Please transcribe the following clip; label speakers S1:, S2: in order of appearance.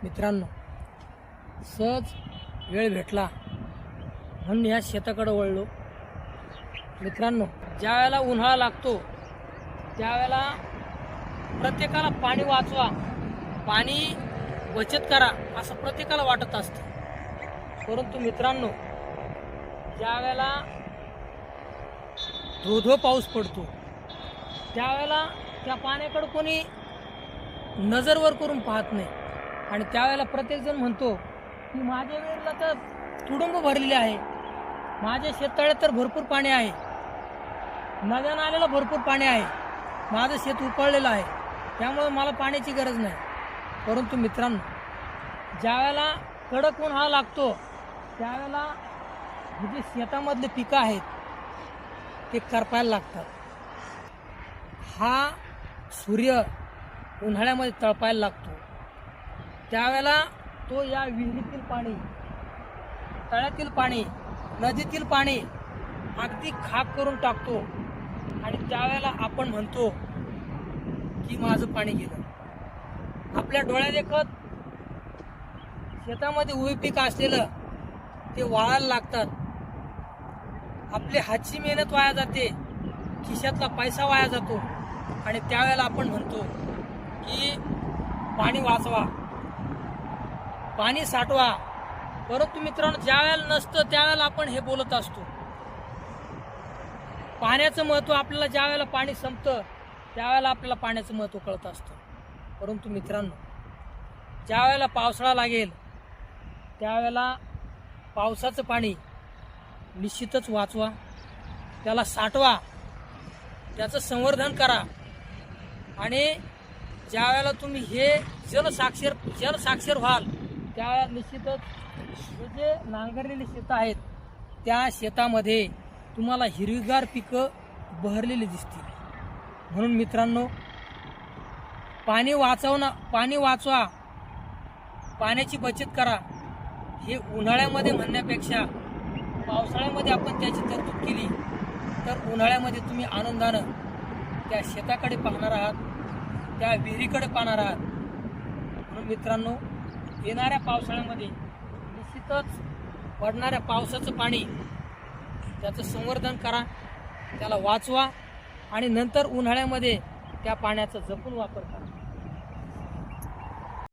S1: मित्रांनो, सहज वेळ भेटला म्हणून या शेताकडे वळलो. मित्रांनो, ज्या वेळेला उन्हाळा लागतो त्यावेळेला प्रत्येकाला पाणी वाचवा, पाणी बचत करा असं प्रत्येकाला वाटत असतं. परंतु मित्रांनो, ज्या वेळेला धो पाऊस पडतो त्यावेळेला त्या पाण्याकडे कोणी नजरवर करून पाहत नाही. आणि त्यावेळेला प्रत्येकजण म्हणतो की माझ्या विहिरीला तर तुडुंब भरलेले आहे, माझ्या शेततळ्यात तर भरपूर पाणी आहे, नद्या नाल्याला भरपूर पाणी आहे, माझं शेत उपळलेलं आहे, त्यामुळे मला पाण्याची गरज नाही. परंतु मित्रांनो, ज्या वेळेला कडक उन्हाळा लागतो त्यावेळेला हे जे शेतामधले पिकं आहेत ते करपायला लागतात. हा सूर्य उन्हाळ्यामध्ये तळपायला लागतो, त्यावेळेला तो या विहिरीतील पाणी, तळ्यातील पाणी, नदीतील पाणी अगदी खाक करून टाकतो. आणि त्यावेळेला आपण म्हणतो की माझं पाणी गेलं. आपल्या डोळ्या देखत शेतामध्ये उभी पीक असलेलं ते वाळायला लागतात, आपली हातची मेहनत वाया जाते, खिशातला पैसा वाया जातो. आणि त्यावेळेला आपण म्हणतो की पाणी वाचवा, पाणी साठवा. परंतु मित्रांनो, ज्या वेळेला नसतं त्यावेळेला आपण हे बोलत असतो. पाण्याचं महत्त्व आपल्याला ज्या वेळेला पाणी संपतं त्यावेळेला आपल्याला पाण्याचं महत्त्व कळत असतं. परंतु मित्रांनो, ज्या वेळेला पावसाळा लागेल त्यावेळेला पावसाचं पाणी निश्चितच वाचवा, त्याला साठवा, त्याचं संवर्धन करा. आणि ज्या वेळेला तुम्ही हे जलसाक्षर व्हाल त्यावेळेला निश्चितच हे जे नांगरलेली शेतं आहेत त्या शेतामध्ये तुम्हाला हिरवीगार पिकं बहरलेली दिसतील. म्हणून मित्रांनो, पाणी वाचवा, पाण्याची बचत करा. हे उन्हाळ्यामध्ये म्हणण्यापेक्षा पावसाळ्यामध्ये आपण त्याची तरतूद केली तर उन्हाळ्यामध्ये तुम्ही आनंदानं त्या शेताकडे पाहणार आहात, त्या विहिरीकडे पाहणार आहात. म्हणून मित्रांनो, येणाऱ्या पावसाळ्यामध्ये निश्चितच पडणाऱ्या पावसाचं पाणी त्याचं संवर्धन करा, त्याला वाचवा आणि नंतर उन्हाळ्यामध्ये त्या पाण्याचा जपून वापर करा.